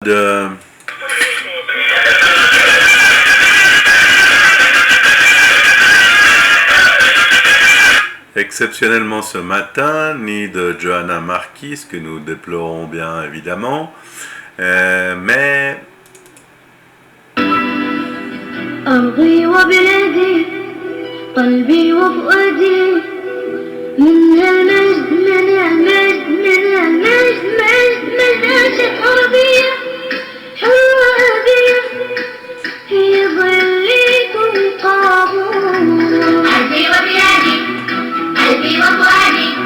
de exceptionnellement ce matin, ni de Johanna Marquis, que nous déplorons bien évidemment, mais أرضي وبلادي قلبي وفؤادي من المجد من المجد من المجد مجد عاشت عربية حرة أبية هي ظلكم قابون قلبي وبلادي قلبي وفؤادي.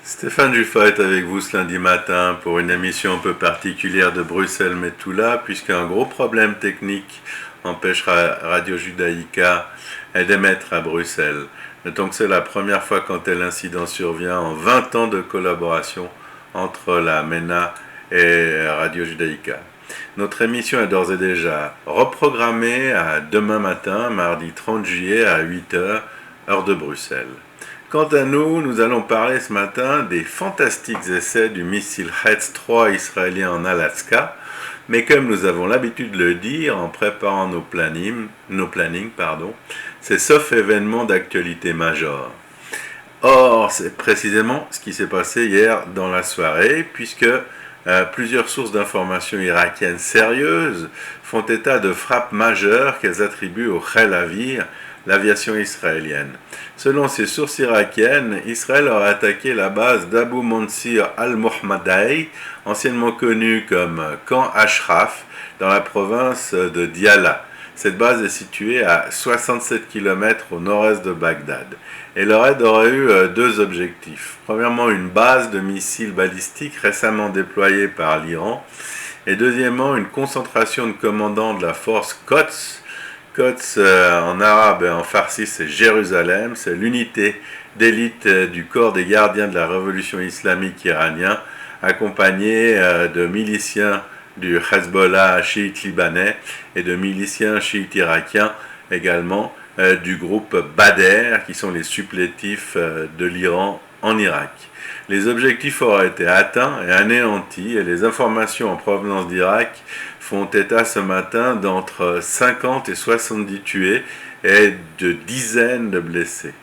Stéphane Juffa est avec vous ce lundi matin pour une émission un peu particulière de Bruxelles Metula, puisqu'un gros problème technique empêche Radio Judaïka d'émettre à Bruxelles. Notons que c'est la première fois qu'un tel incident survient en 20 ans de collaboration entre la MENA et Radio Judaïka. Notre émission est d'ores et déjà reprogrammée à demain matin, mardi 30 juillet à 8h, heure de Bruxelles. Quant à nous, nous allons parler ce matin des fantastiques essais du missile Hetz 3 israélien en Alaska, mais comme nous avons l'habitude de le dire en préparant nos plannings, c'est sauf événement d'actualité majeure. Or, c'est précisément ce qui s'est passé hier dans la soirée, puisque plusieurs sources d'informations irakiennes sérieuses font état de frappes majeures qu'elles attribuent au Khel Avir, l'aviation israélienne. Selon ces sources irakiennes, Israël aurait attaqué la base d'Abu Mansir al-Mohammadai, anciennement connue comme Camp Ashraf, dans la province de Diyala. Cette base est située à 67 km au nord-est de Bagdad. Et le raid aurait eu deux objectifs. Premièrement, une base de missiles balistiques récemment déployée par l'Iran. Et deuxièmement, une concentration de commandants de la force Quds. Quds en arabe et en farsi, c'est Jérusalem. C'est l'unité d'élite du corps des gardiens de la révolution islamique iranien, accompagnée de miliciens du Hezbollah chiite libanais et de miliciens chiites irakiens également du groupe Badr, qui sont les supplétifs de l'Iran en Irak. Les objectifs auraient été atteints et anéantis, et les informations en provenance d'Irak font état ce matin d'entre 50 et 70 tués et de dizaines de blessés.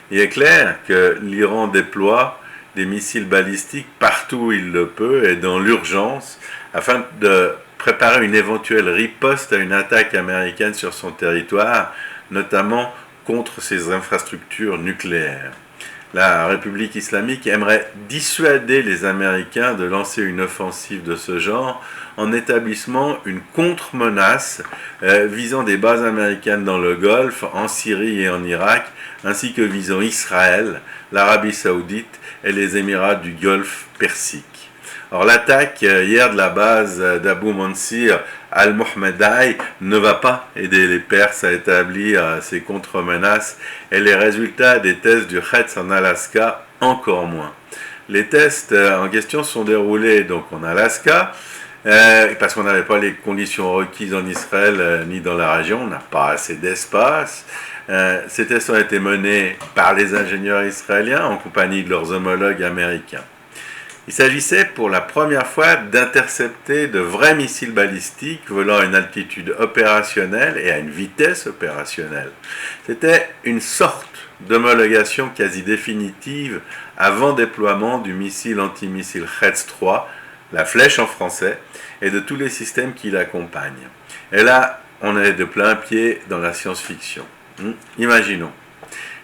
Il est clair que l'Iran déploie des missiles balistiques partout où il le peut et dans l'urgence, afin de préparer une éventuelle riposte à une attaque américaine sur son territoire, notamment contre ses infrastructures nucléaires. La République islamique aimerait dissuader les Américains de lancer une offensive de ce genre en établissant une contre-menace visant des bases américaines dans le Golfe, en Syrie et en Irak, ainsi que visant Israël, l'Arabie Saoudite et les Émirats du Golfe Persique. Or, l'attaque hier de la base d'Abu Mansir al-Mohammadai ne va pas aider les Perses à établir ces contre-menaces, et les résultats des tests du Hetz en Alaska encore moins. Les tests en question sont déroulés donc en Alaska, parce qu'on n'avait pas les conditions requises en Israël ni dans la région, on n'a pas assez d'espace. Ces tests ont été menés par les ingénieurs israéliens en compagnie de leurs homologues américains. Il s'agissait pour la première fois d'intercepter de vrais missiles balistiques volant à une altitude opérationnelle et à une vitesse opérationnelle. C'était une sorte d'homologation quasi définitive avant déploiement du missile antimissile Hetz 3, la flèche en français, et de tous les systèmes qui l'accompagnent. Et là, on est de plein pied dans la science-fiction. Imaginons.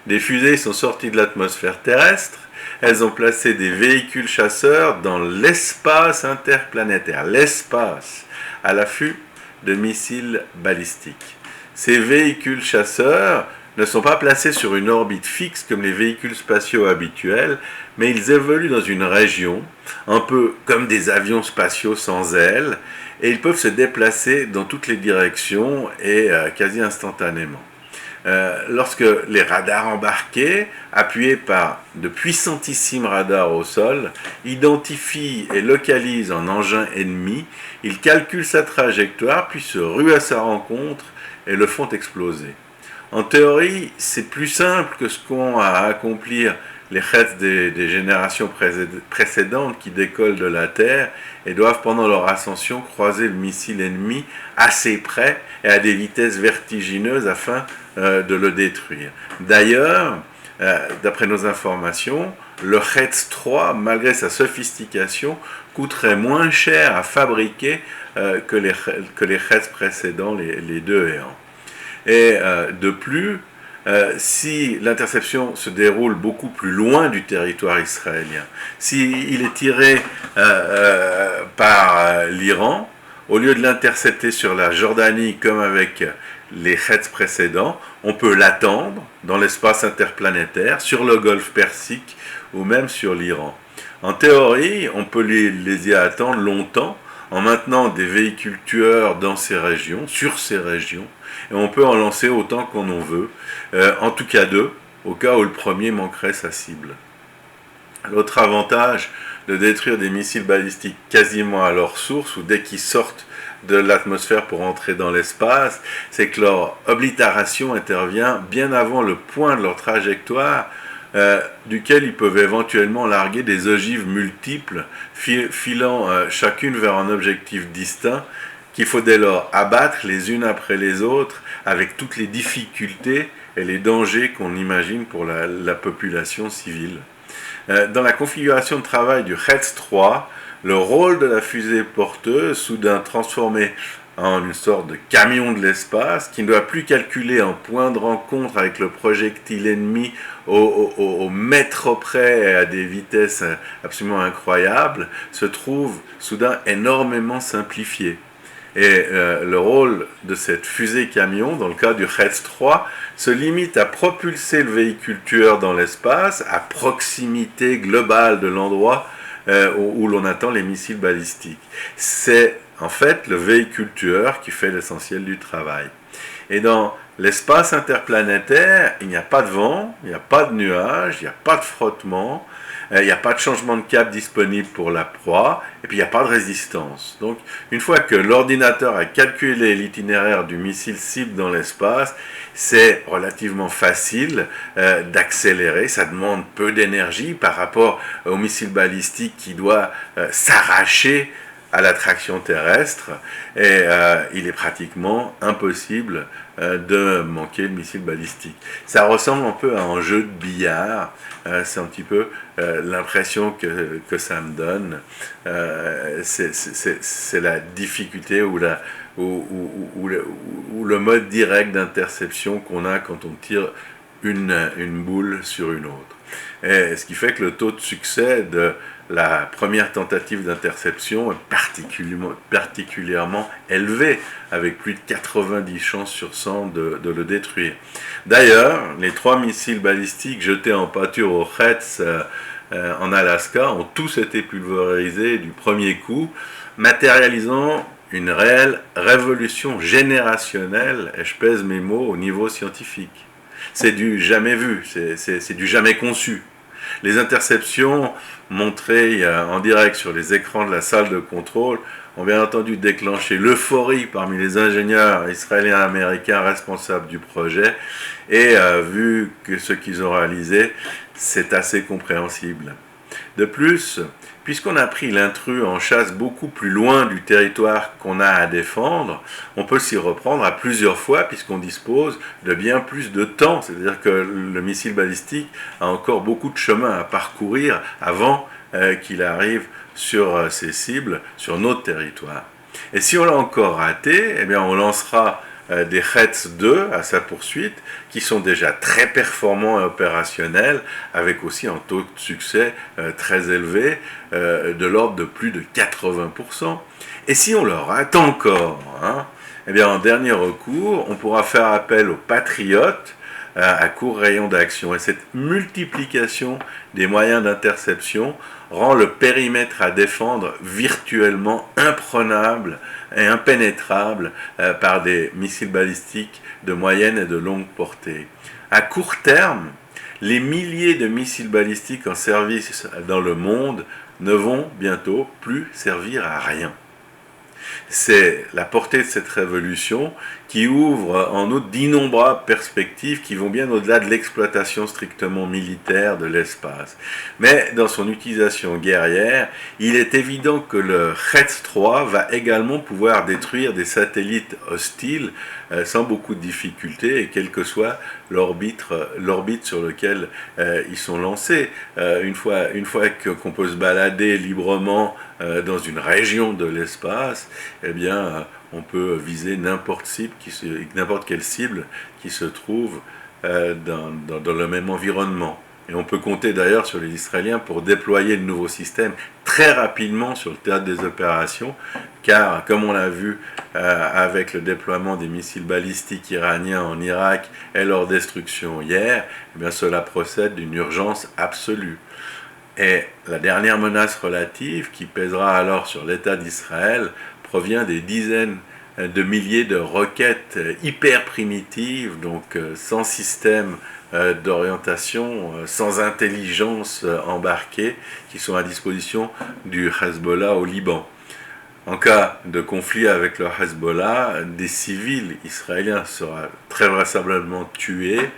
Des fusées sont sorties de l'atmosphère terrestre. Elles ont placé des véhicules chasseurs dans l'espace interplanétaire, l'espace, à l'affût de missiles balistiques. Ces véhicules chasseurs ne sont pas placés sur une orbite fixe comme les véhicules spatiaux habituels, mais ils évoluent dans une région, un peu comme des avions spatiaux sans ailes, et ils peuvent se déplacer dans toutes les directions et quasi instantanément. Lorsque les radars embarqués, appuyés par de puissantissimes radars au sol, identifient et localisent un engin ennemi, ils calculent sa trajectoire, puis se ruent à sa rencontre et le font exploser. En théorie, c'est plus simple que ce qu'ont à accomplir les Hetz des générations précédentes qui décollent de la Terre et doivent pendant leur ascension croiser le missile ennemi assez près et à des vitesses vertigineuses afin de le détruire. D'ailleurs, d'après nos informations, le Hetz 3, malgré sa sophistication, coûterait moins cher à fabriquer que les Hetz précédents, les deux géants. Et de plus, si l'interception se déroule beaucoup plus loin du territoire israélien, s'il est tiré par l'Iran, au lieu de l'intercepter sur la Jordanie comme avec les Hetz précédents, on peut l'attendre dans l'espace interplanétaire, sur le golfe Persique ou même sur l'Iran. En théorie, on peut les y attendre longtemps en maintenant des véhicules tueurs dans ces régions, sur ces régions, et on peut en lancer autant qu'on en veut, en tout cas deux, au cas où le premier manquerait sa cible. L'autre avantage de détruire des missiles balistiques quasiment à leur source, ou dès qu'ils sortent de l'atmosphère pour entrer dans l'espace, c'est que leur oblitération intervient bien avant le point de leur trajectoire, duquel ils peuvent éventuellement larguer des ogives multiples, filant chacune vers un objectif distinct, qu'il faut dès lors abattre les unes après les autres, avec toutes les difficultés et les dangers qu'on imagine pour la population civile. Dans la configuration de travail du Hetz 3, le rôle de la fusée porteuse, soudain transformée en une sorte de camion de l'espace, qui ne doit plus calculer un point de rencontre avec le projectile ennemi au mètre près et à des vitesses absolument incroyables, se trouve soudain énormément simplifié. Et le rôle de cette fusée camion, dans le cas du Hetz 3, se limite à propulser le véhicule tueur dans l'espace, à proximité globale de l'endroit où l'on attend les missiles balistiques. C'est en fait le véhicule tueur qui fait l'essentiel du travail. Et dans l'espace interplanétaire, il n'y a pas de vent, il n'y a pas de nuages, il n'y a pas de frottement, il n'y a pas de changement de cap disponible pour la proie, et puis il n'y a pas de résistance. Donc, une fois que l'ordinateur a calculé l'itinéraire du missile cible dans l'espace, c'est relativement facile d'accélérer. Ça demande peu d'énergie par rapport au missile balistique qui doit s'arracher à l'attraction terrestre, et il est pratiquement impossible de manquer le missile balistique. Ça ressemble un peu à un jeu de billard, c'est un petit peu l'impression que ça me donne. C'est la difficulté ou le mode direct d'interception qu'on a quand on tire une boule sur une autre. Et ce qui fait que le taux de succès de la première tentative d'interception est particulièrement élevé, avec plus de 90 chances sur 100 de le détruire. D'ailleurs, les 3 missiles balistiques jetés en pâture au Hetz en Alaska ont tous été pulvérisés du premier coup, matérialisant une réelle révolution générationnelle, et je pèse mes mots, au niveau scientifique. C'est du jamais vu, c'est du jamais conçu. Les interceptions montrées en direct sur les écrans de la salle de contrôle ont bien entendu déclenché l'euphorie parmi les ingénieurs israéliens et américains responsables du projet, et vu que ce qu'ils ont réalisé, c'est assez compréhensible. De plus, puisqu'on a pris l'intrus en chasse beaucoup plus loin du territoire qu'on a à défendre, on peut s'y reprendre à plusieurs fois puisqu'on dispose de bien plus de temps. C'est-à-dire que le missile balistique a encore beaucoup de chemin à parcourir avant qu'il arrive sur ses cibles, sur notre territoire. Et si on l'a encore raté, eh bien on lancera des Hetz 2 à sa poursuite, qui sont déjà très performants et opérationnels, avec aussi un taux de succès très élevé, de l'ordre de plus de 80%. Et si on le rate encore, eh bien en dernier recours, on pourra faire appel aux patriotes à court rayon d'action. Et cette multiplication des moyens d'interception rend le périmètre à défendre virtuellement imprenable et impénétrable par des missiles balistiques de moyenne et de longue portée. À court terme, les milliers de missiles balistiques en service dans le monde ne vont bientôt plus servir à rien. C'est la portée de cette révolution qui ouvre en outre d'innombrables perspectives qui vont bien au-delà de l'exploitation strictement militaire de l'espace. Mais dans son utilisation guerrière, il est évident que le Retz 3 va également pouvoir détruire des satellites hostiles sans beaucoup de difficultés et quelle que soit l'orbite sur laquelle ils sont lancés. Une fois qu'on peut se balader librement dans une région de l'espace, eh bien, on peut viser n'importe quelle cible qui se trouve dans le même environnement. Et on peut compter d'ailleurs sur les Israéliens pour déployer de nouveaux systèmes très rapidement sur le théâtre des opérations, car comme on l'a vu avec le déploiement des missiles balistiques iraniens en Irak et leur destruction hier, eh bien cela procède d'une urgence absolue. Et la dernière menace relative qui pèsera alors sur l'État d'Israël provient des dizaines de milliers de roquettes hyper primitives, donc sans système d'orientation, sans intelligence embarquée, qui sont à disposition du Hezbollah au Liban. En cas de conflit avec le Hezbollah, des civils israéliens seront très vraisemblablement tués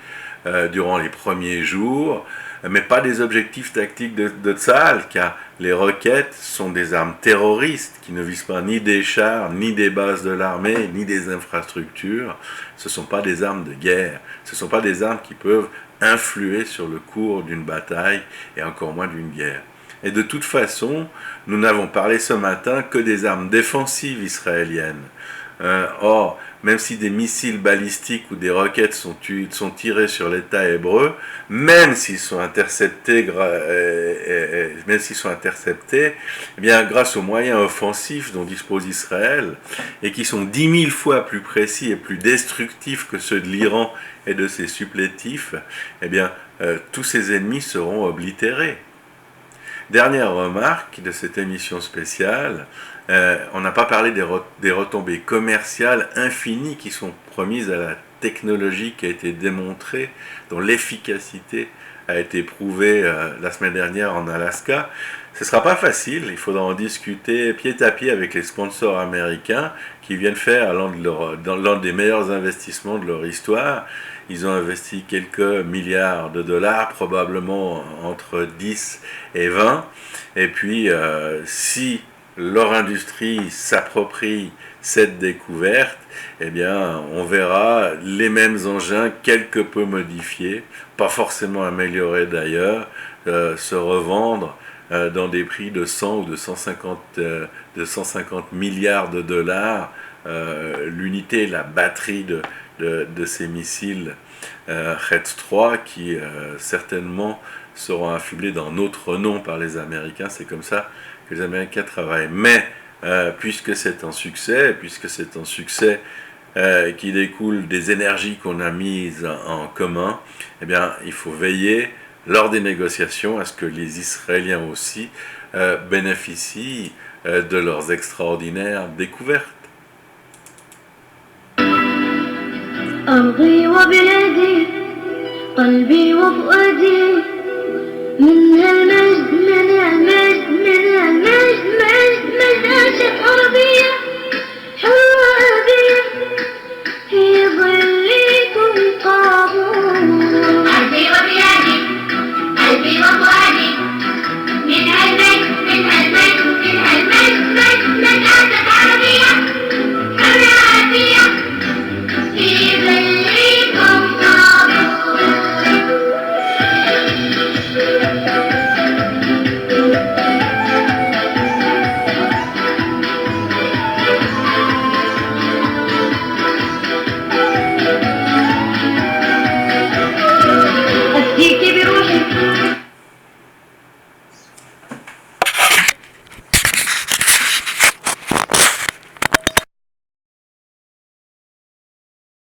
durant les premiers jours, mais pas des objectifs tactiques de Tsahal, car les roquettes sont des armes terroristes qui ne visent pas ni des chars, ni des bases de l'armée, ni des infrastructures. Ce ne sont pas des armes de guerre, ce ne sont pas des armes qui peuvent influer sur le cours d'une bataille et encore moins d'une guerre. Et de toute façon, nous n'avons parlé ce matin que des armes défensives israéliennes. Or, même si des missiles balistiques ou des roquettes sont tirés sur l'État hébreu, même s'ils sont interceptés, eh bien, grâce aux moyens offensifs dont dispose Israël, et qui sont 10 000 fois plus précis et plus destructifs que ceux de l'Iran et de ses supplétifs, eh bien, tous ces ennemis seront oblitérés. Dernière remarque de cette émission spéciale, on n'a pas parlé des retombées commerciales infinies qui sont promises à la technologie qui a été démontrée, dont l'efficacité a été prouvée la semaine dernière en Alaska. Ce ne sera pas facile, il faudra en discuter pied à pied avec les sponsors américains qui viennent faire l'un des meilleurs investissements de leur histoire. Ils ont investi quelques milliards de dollars, probablement entre 10 et 20. Et puis, si leur industrie s'approprie cette découverte, eh bien, on verra les mêmes engins quelque peu modifiés, pas forcément améliorés d'ailleurs, se revendre dans des prix de 100 ou de 150 milliards de dollars l'unité, la batterie de ces missiles Retz 3 qui certainement seront affublés d'un autre nom par les Américains. C'est comme ça que les Américains travaillent. Mais puisque c'est un succès qui découle des énergies qu'on a mises en commun, eh bien, il faut veiller lors des négociations à ce que les Israéliens aussi bénéficient de leurs extraordinaires découvertes. أرضي وبلادي قلبي وفؤادي من هالمجد